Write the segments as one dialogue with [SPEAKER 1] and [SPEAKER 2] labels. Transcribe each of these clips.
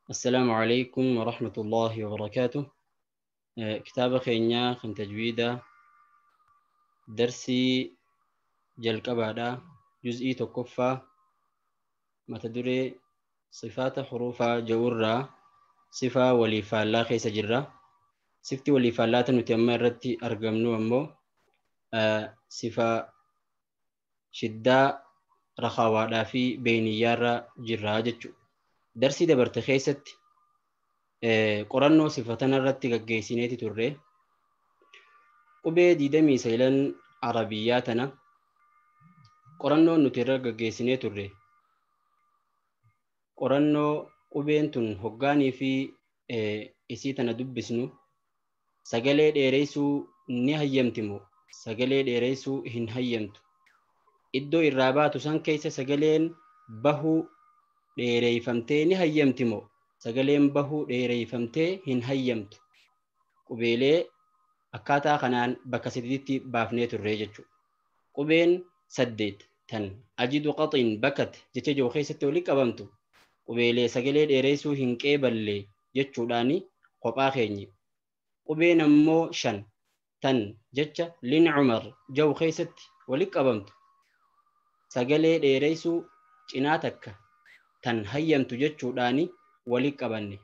[SPEAKER 1] السلام عليكم ورحمة الله وبركاته. كتاب خينيا خن تجويدا درسي جلقبادا جزئي تكفى متدري صفات حروف جورا صفة وليفالا خيس جرا صفتي وليفالات نتيما رتي أرقمنو أمو صفة شدة رخاوادا في بينيارا جرا جتشو درسي دبرت خيست قرنو صفتنا رتي قيسينيتي توري qubee 29 Arabiyyaa tana qorannoo nuti irra gaggeessinee turre. Qorannoo qubeen tun hoggaanii fi isii tana dubbisnu sagalee dheereessuu ni hayyamti moo sagalee dheereessuu hin hayyamtu. Iddoo irraa baatu san keessa sagaleen bahuu dheereeffamtee ni hayyamti moo sagaleen bahuu dheereeffamtee hin hayyamtu. Qubeelee akkaataa kanaan bakka sadiitti baafnee turre jechuudha. Qubeen 8 tan ajidu qaxiin bakat jecha jiru keessatti walitti qabamtu qubeelee sagalee dheereessuu hin qeeballe jechuudhaani kophaa keenyi. Qubeen ammoo 5 tan jecha lin Umar jiru keessatti walitti qabamtu sagalee dheereessuu cinaa takka tan hayyamtu jechuudhaani walitti qabanne.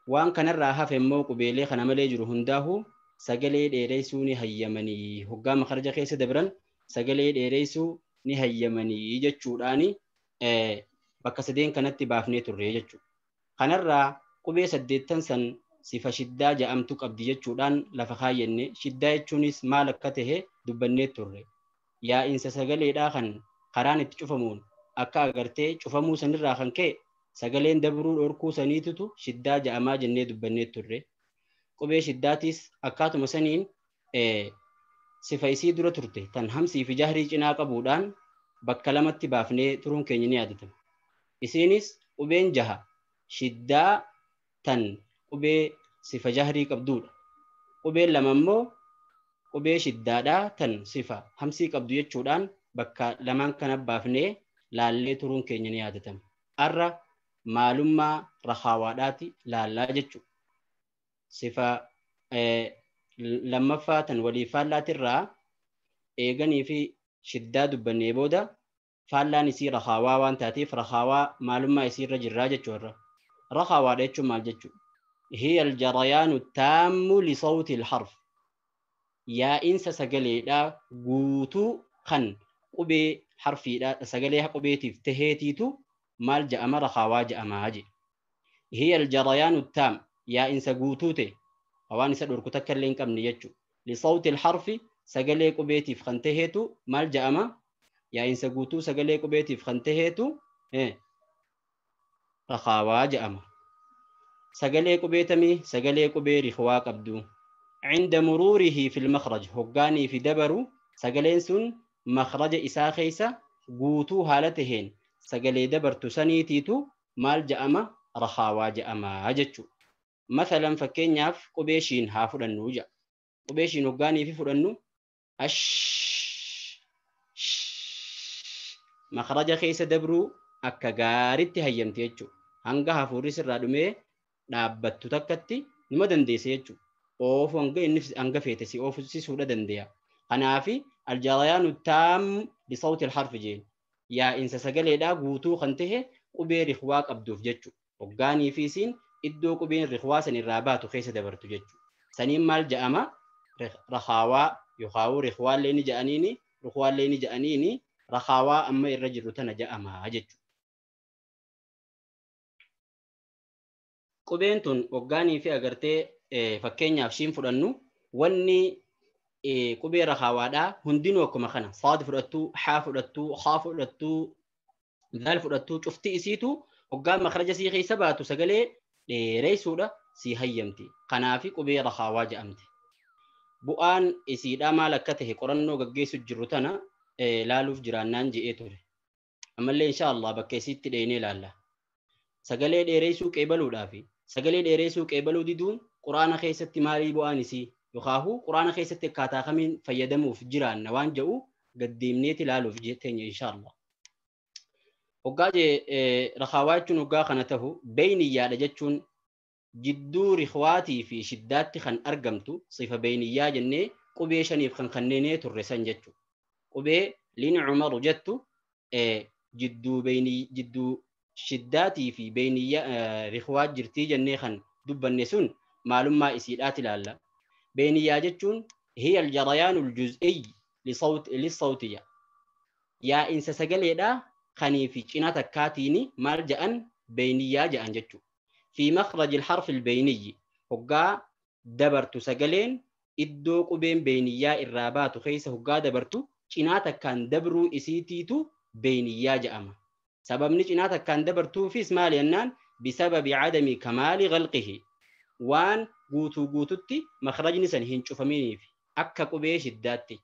[SPEAKER 1] Waan kanarraa hafe immoo qubeelee kana malee jiru hundaa'uu sagalee dheereessuu ni hayyamanii hoggaa makharaja keessa dabran sagalee dheereessuu ni hayyamanii jechuudhaani bakka sadeen kanatti baafnee turre jechuudha. Kanarraa qubee 8 san sifa shiddaa ja'amtu qabdi jechuudhaan lafa kaayyenne. Shiddaa jechuunis maal akka tahe dubbannee turre. Yaa'insa sagaleedhaa kan karaan itti cufamuun akka agartee cufamuu sanirraa kan ka'e sagaleen dabruu dhorkuu saniitutu shiddaa ja'amaa jennee dubbannee turre. Qubee shiddaatis akkaatuma saniin sifa isii dura turte tan hamsii fi jahrii cinaa qabuudhaan bakka lamatti baafnee turuun keenya ni yaadatama. Isiinis qubeen 6 shiddaa tan qubee sifa jahrii qabduudha. Qubeen 2 immoo qubee shiddaadhaa tan sifa hamsii qabdu jechuudhaan bakka lamaan kana baafnee laallee turuun keenya ni yaadatama. Arra maalummaa rakhaawaadhaati laallaa jechuudha. Sifa lammaffaa tan walii faallaatirraa eeganii fi shiddaa dubbannee booda faallaan isii rakhaawaa waan taateef rakhaawaa maalummaa isii irra jirraa jechuudha. Rakhaawaadha jechuun maal jechuudha? Hiya aljarayaanu taammu lisawti alharf. Yaa'insa sagaleedhaa guutuu kan qubee harfiidhaa sagalee qubeetiif taheetiitu maal ja'ama rakhaawaa ja'amaa jedhe. Hiya aljarayaanu taam yaa'insa guutuu ta'e waan isa dhorku takka illee hin qabne jechuudha. Lisawti alharfi sagalee qubeetiif kan taheetu maal ja'ama? Yaa'insa guutuu sagalee qubeetiif kan taheetu rakhaawaa ja'ama. Sagalee qubeetamii sagalee qubee rikhwaa qabdu. Cinda muruurihi fil makhraj hoggaanii fi dabaru sagaleen sun makhraja isaa keessa guutuu haala taheen sagalee dabartu saniitiitu maal ja'ama? Rakhaawaa ja'amaa jechuudha. Masalan fakkeenyaaf qubee shiin haa fudhannu ja'a. Qubee shiin hoggaanii fi fudhannu makhraja keessa dabruu akka gaaritti hayyamte jechuudha. Hanga hafuurri sirraa dhumee dhaabbattu takkatti nima dandeesse jechuudha. Oofu hanga inni hanga feete si oofsisuudha dandeenya. Kanaafi aljarayaanu taam lisawti alharfi jeen yaa'insa sagaleedhaa guutuu kan tahe qubee rikhwaa qabduuf jechuudha. Hoggaanii fi isiin iddoo qubeen rikhwaa san irraa baatu keessa dabartu jechuudha. Saniin maal ja'ama? Rakhaawaa yookaan rikhwaa illee ni ja'aniini rikhwaa illee ni ja'aniini rakhaawaa amma irra jirru tana ja'amaa jechuudha. Qubeen tun hoggaanii fi agartee fakkeenyaaf shiin fudhannu wanni qubee rakhaawaadhaa hundinuu akkuma kana saad fudhattuu haa fudhattuu haa fudhattuu daal fudhattuu cufti isiitu hoggaan makhraja sii keessa baatu sagalee dheereessuudha sii hayyamti. Kanaafi qubee rakhaawaa ja'amti. Bu'aan isiidhaa maal akka tahe qorannoo gaggeessu jirru tana laaluuf jiraannaan je'ee ture. Ammallee inshaallah bakka isiitti dheenee laalla. Sagalee dheereessuu qeebaluudhaa fi sagalee dheereessuu qeebaluu diduun quraana keessatti maalii bu'aan isii yookaan quraana keessatti akkaataa kamiin fayyadamuuf jiraanna waan jedhu gaddeemneeti laaluuf jetteenye inshaallah. hoggaa rakhaawaa jechuun hoggaa kana tahu beeyniyyaadha jechuun jidduu rikhwaatii fi shiddaatti kan argamtu sifa beeyniyyaa jennee qubee shaniif kan kanneenee turre san jechuudha. Qubee liin cumaru jettu jidduu shiddaatii fi beeyniyyaa rikhwaa jirtii jennee kan dubbanne sun maalummaa isiidhaati ilaalla. Beeyniyyaa jechuun hiya aljarayaanul juz'iyy lisawtiyya. Yaa'insa sagaleedhaa kanii fi cina takkaatiin maal ja'an beeyniyyaa ja'an jechuudha. في مخرج الحرف البيني هقا دبرتو سجلين إدو قبين بينيا الرابات خيس هقا دبرتو جناتك كان دبرو إسيتيتو بينيا جأما سبب نجناتك كان دبرتو في اسمال ينان بسبب عدم كمال غلقه وان قوتو مخرج نسان هنشوف مني في أكا قبيش الداتي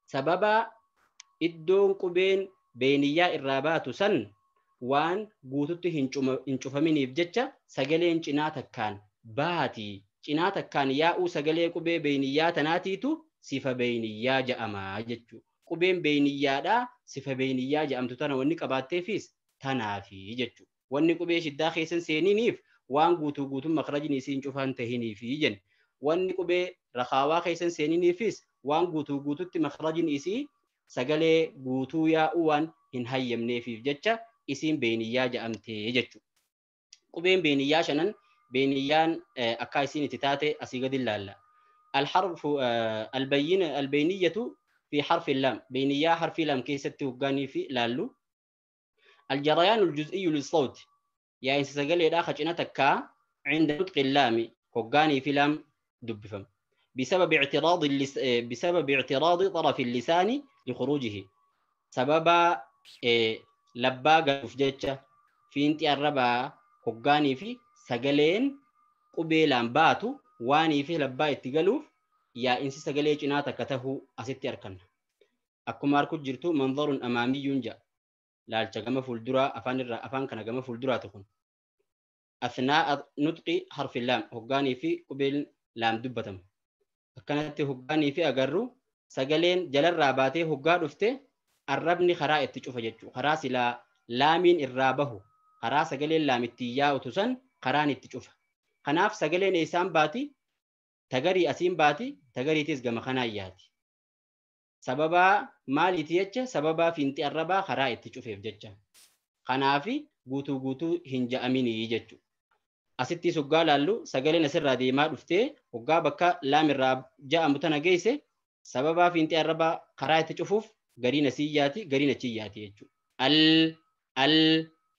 [SPEAKER 1] سبب إدو قبين بينيا الرابات سن waan guututti hin cufaminiif jecha sagaleen cinaa takkaan baati. Cinaa takkaan yaa'uu sagalee qubee beeyniyyaa tanaatiitu sifa beeyniyyaa ja'amaa jechuudha. Qubeen beeyniyyaadhaa sifa beeyniyyaa ja'amtu tana wanni qabaatteefis tanaafi jechuudha. Wanni qubee shiddaa keessan seeniiniif waan guutuu makrajni isiin cufaan tahiniifi jenna. Wanni qubee rakhaawaa keessan seeniiniifis waan guututti makrajni isii sagalee guutuu yaa'uu waan hin hayyamneefiif jecha isin beeyniyyaa ja'amtee jechuudha. Qubeen beeyniyyaa shanan beeyniyyaan akka isin itti taate asii gadi ilaalla. الحرف البينية في حرف اللام بينية حرف اللام كيست وقاني في لالو. الجريان الجزئي للصوت يعني سجل إذا خشنا تكا عند نطق اللام وقاني في لام دبفم بسبب اعتراض طرف اللسان لخروجه سبب labbaa galuuf jecha fiinti arrabaa hoggaanii fi sagaleen qubee laan baatu waanii fi labbaa itti galuuf yaa'insi sagalee cinaa takka tahuu asitti arkanna. Akkuma arguu jirtu manzarun amaamiyyuun ja'a. Laalcha gama fuulduraa afaan kana gama fuulduraatu kun. Athnaa nutqi harfi laam hoggaanii fi qubeen laam dubbatamu. Akkanatti hoggaanii fi agarru sagaleen jalarraa baatee hoggaa dhufte arrabni karaa itti cufa jechuudha. Karaa silaa laamiin irraa bahu karaa sagaleen laamitti yaa'utu san karaan itti cufa. Kanaaf sagaleen isaan baati tagarii asiin baati tagariitis gama kanaan yaati. Sababaa maaliiti jecha sababaa fiinti arrabaa karaa itti cufeef jecha. Kanaafi guutuu hin ja'aminii jechuudha. Asitti hoggaa laallu sagaleen asirraa deemaa dhuftee hoggaa bakka laamirraa ja'amu tana geesse sababaa fiinti arrabaa karaa itti cufuuf gariin asii yaati gariin achi yaati jechuudha. Al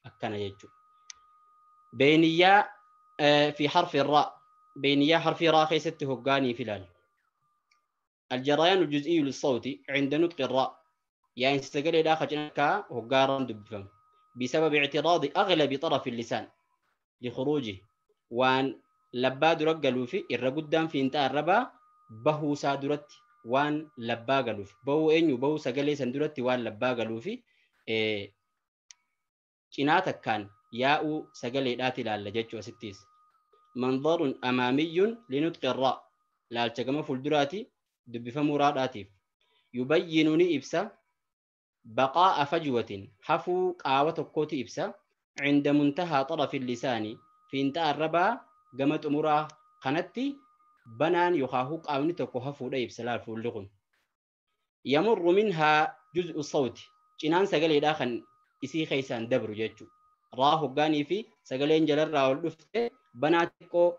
[SPEAKER 1] akkana jechuudha. Beeyniyyaa fi harfi irraa beeyniyyaa harfi irraa keessatti hoggaanii fi laallu. الجريان الجزئي للصوت عند نطق الراء يعني استقل إلى خجنك هقارا دبفم بسبب اعتراض أغلب طرف اللسان لخروجه وان لباد رقلوا في الرقدام في انتهى الربا بهو سادرت وان لبا قالوا في بهو إنيو بهو سقلي سندرت وان لبا قالوا في جناتك كان ياء سقلي داتي لالجج وستيس منظر أمامي لنطق الراء لا التقم فالدراتي دبف مراداتيف يبينني إبسا بقاء فجوة حفو قاوة القوت إبسا عند منتهى طرف اللسان في انتهى الربا قمت أمورا قنتي بنان يخاهو قاوني تكو حفو إبسا لا الفولغن يمر منها جزء الصوت جنان سقلي داخل إسي خيسان دبر جيجو راهو قاني في سقلين جلر راو اللفت بناتكو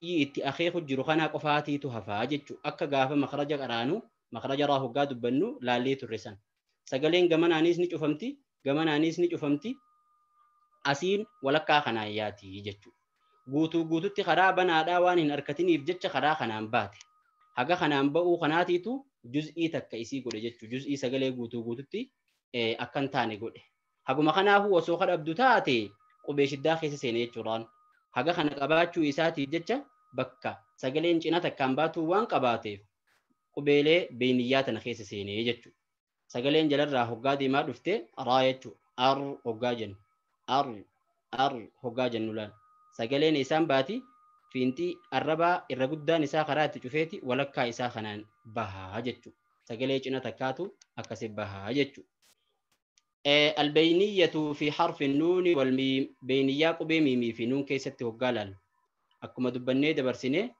[SPEAKER 1] itti akeeku jiru kana qofaatiitu hafaa jechuudha. Akka gaafa makhraja qaraanu makhraja irraa hoggaa dubbannu laallee turre san. Sagaleen gamanaanis ni cufamti asiin walakkaa kanaan yaati jechuudha. Guutuutti karaa banaadhaa waan hin harkatiniif jecha karaa kanaan baate. Haga kanaan ba'uu kanaatiitu juz'ii takka isii godhe jechuudha. Juz'ii sagalee guutuutti akkan taane godhe. Haguma kanaafuu osoo kadhabdu taate qubee shiddaa keessa seene jechuudhaan. Haga kana qabaachuu isaatiif jecha bakka sagaleen cina takkaan baatu waan qabaateef qubeelee beeyniyyaa tana keessa seenee jechuudha. Sagaleen jalarraa hoggaa deemaa dhufte raa jechuudha. Ar hoggaa jennu. Ar hoggaa jennu laal. Sagaleen isaan baati fiintii arrabaa irra guddaan isaa karaa itti cufeeti walakkaa isaa kanaan bahaa jechuudha. Sagalee cina takkaatu akkasi bahaa jechuudha. البينية في حرف النون والميم بينية قبي ميمي في نون كيست وقالال أكما دبني دبرسني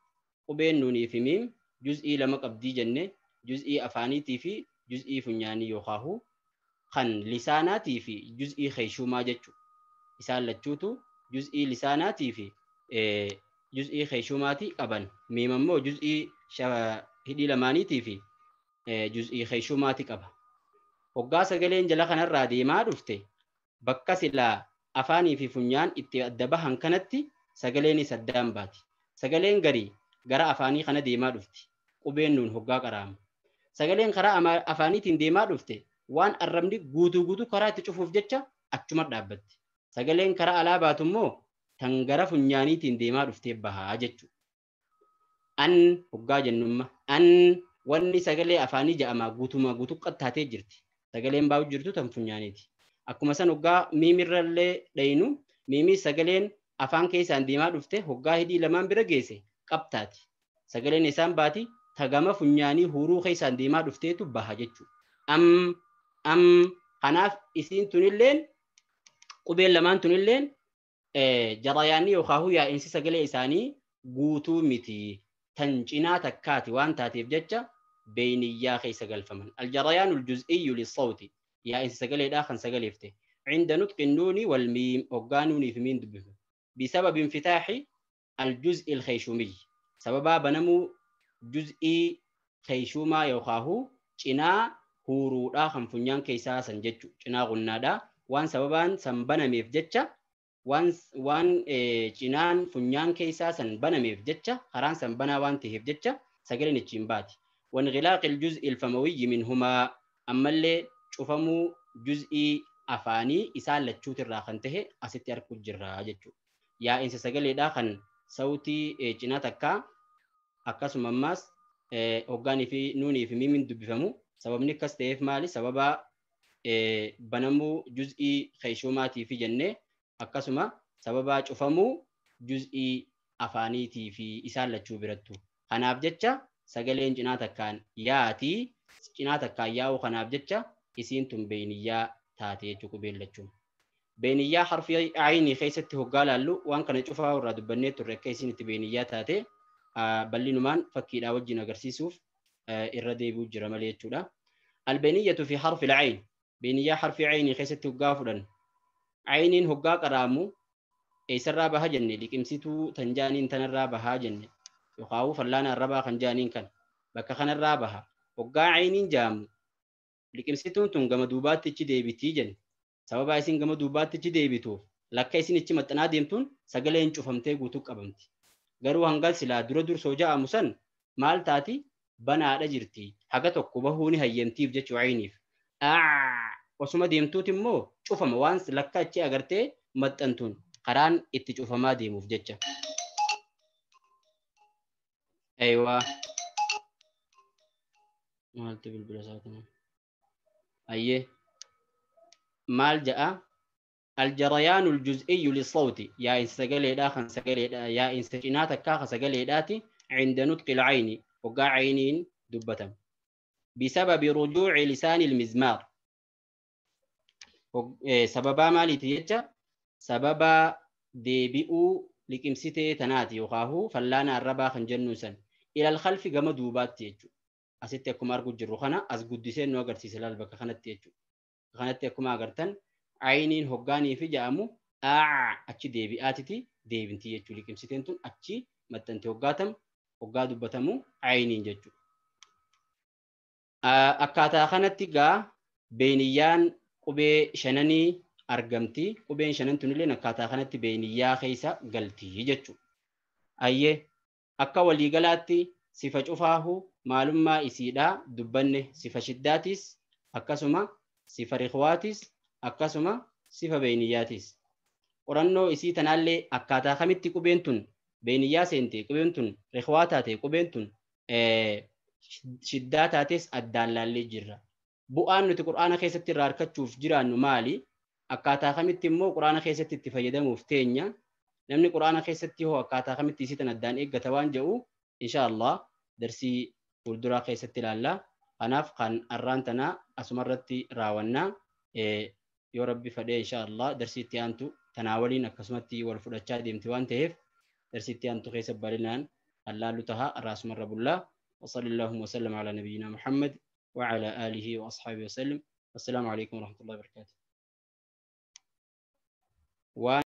[SPEAKER 1] قبي نوني في ميم جزئي لما قبدي جنة جزئي أفانيتي في جزئي فنياني يخاهو خن لساناتي في جزئي خيشوما جتشو إسان لتشوتو جزئي لساناتي في جزئي خيشوماتي قبن ميم مو جزئي هدي لمانيتي في جزئي خيشوماتي قبن hoggaa sagaleen jala kanarraa deemaa dhufte bakka silaa afaanii fi funyaan itti adda bahan kanatti sagaleenis addaan baati. Sagaleen garii gara afaanii kana deemaa dhufti. Qubeen nuun hoggaa qaraamu. Sagaleen karaa afaaniitiin deemaa dhufte waan arrabni guutuu karaa itti cufuuf jecha achuma dhaabbatti. Sagaleen karaa alaa baatu immoo tan gara funyaaniitiin deemaa dhuftee bahaa jechuudha. An hoggaa jennumma an wanni sagalee afaanii ja'amaa guutuu qattaatee jirti. Sagaleen baa'u jirtu tan funyaaniiti. Akkuma san hoggaa miimirrallee dhayinu miimii sagaleen afaan keessaan deemaa dhufte hoggaa hidhii lamaan bira geesse qabtaati. Sagaleen isaan baati tagama funyaanii huruu keessaan deemaa dhufteetu baha jechuudha. Kanaaf isiin tunilleen qubeen lamaan tunilleen jarayaanni yookaan yaa'insi sagalee isaanii guutuu miti. Tan cinaa takkaati waan taateef jecha بينيا خيس قلفمن الجريان الجزئي للصوت يا إن سجل داخل سجلفته عند نطق النون والميم وقانوني في مين دبه بسبب انفتاح الجزء الخيشومي سببا بنمو جزء خيشوما يوخاهو جنا هورو داخل فنيان كيسا سنجتشو جنا غنادا وان سببان سنبنا ميف جتشا وان جنان فنيان كيسا سنبنا ميف جتشا خران سنبنا وان تهيف جتشا سجل نتشيمباتي وانغلاق الجزء الفموي منهما أما اللي شوفمو جزء أفاني إسال لتشوت الراخنته أستيار كجرا جتشو يا إنس سجل داخن صوتي جناتك أكاس مماس أوغاني في نوني في ميمين دبفمو سبب نكاس تيف مالي سببا بنمو جزء خيشوماتي في جنة أكاسما سببا شوفمو جزء أفانيتي في إسال لتشو برتو أنا بجتشا sagaleen cinaa takkaan yaati cinaa takkaan yaa'u kanaaf jecha isiin tun beeniyyaa taate jechuudha beellachuun. Beeniyyaa harfi ayinii keessatti hoggaa laallu waan kana cufaa irraa dubbannee turre akka isiin itti beeniyyaa taate bal'inumaan fakkiidhaa wajjin agarsiisuuf irra deebi'u jira malee jechuudha. Albeeniyatu fi harfi la'ayin beeniyyaa harfi ayinii keessatti hoggaa fudhan ayiniin hoggaa qaraamu eessarraa baha jenne liqimsituu tanjaaniin tanarraa bahaa jenne. يخاوف فلانا الربا خنجانين كان بكا خن الرابها وقا عينين جام لكن ستون تون قم دوبات تجي بتيجن سبب عايزين قم دوبات تجي بتو لك عايزين تجي متنادم تون سجلين شوفمتي قوتك أبمتي قالوا هنقال سلا دور سوجا مسن مال تاتي بنا رجرتي حاجة كوبهوني هيمتي بجت عينيف وسما ديمتو تمو شوف موانس لك تجي أجرتي متنتون قران اتشوف ما ديمو بجتة أيوة مال تبي البلاسات أيه مال جاء الجريان الجزئي للصوت يا إن سجل داخل سجل يا إن سجنات كاخ سجل داتي عند نطق العين وقع عينين دبتم بسبب رجوع لسان المزمار سببا مالي تيجا سببا ديبئو لكمسيتي تناتي وخاهو فلانا الربا خنجنوسا إلى الخلف قام دوبات تيجو أستيكم أرجو جروخنا أزقدسين نوغر سيسلال بك خنت تيجو خنت يكم أغرتن عينين هقاني في جامو أتشي ديبئاتي ديبنتي يجو لكمسيتين تون أتشي متنتي هقاتم هقادو بتمو عينين ججو أكاتا خنت تيجا بينيان قبي شنني argamti qubeen shanan tunillee akkaataa kanatti beeniyyaa keessa galti jechuudha. Ayyee akka waliigalaatti sifa cufaahu maalummaa isiidhaa dubbanne sifa shiddaatis akkasuma sifa riqwaatis akkasuma sifa beeniyyaatis. Qorannoo isii tanaallee akkaataa kamitti qubeen tun beeniyyaa seente qubeen tun riqwaa taate qubeen tun shiddaa taates addaan laallee jirra. Bu'aan nuti qur'aana keessatti irraa argachuuf jiraannu maali? akkaataa kamitti immoo quraana keessatti itti fayyadamuuf teenya namni quraana keessatti hoo akkaataa kamitti isitan addaan eeggata waan jedhu inshallah darsii fuulduraa keessatti ilaalla kanaaf kan arraan tanaa asumarratti raawwannaa يا ربي فدي إن شاء الله درسيتي أنتو تناولين أكسمتي والفرشة ديمتي وانتهف درسيتي أنتو خيس بالنان الله لتها الراس من رب الله وصلى اللهم وسلم على نبينا محمد وعلى آله وأصحابه وسلم. السلام عليكم ورحمة الله وبركاته.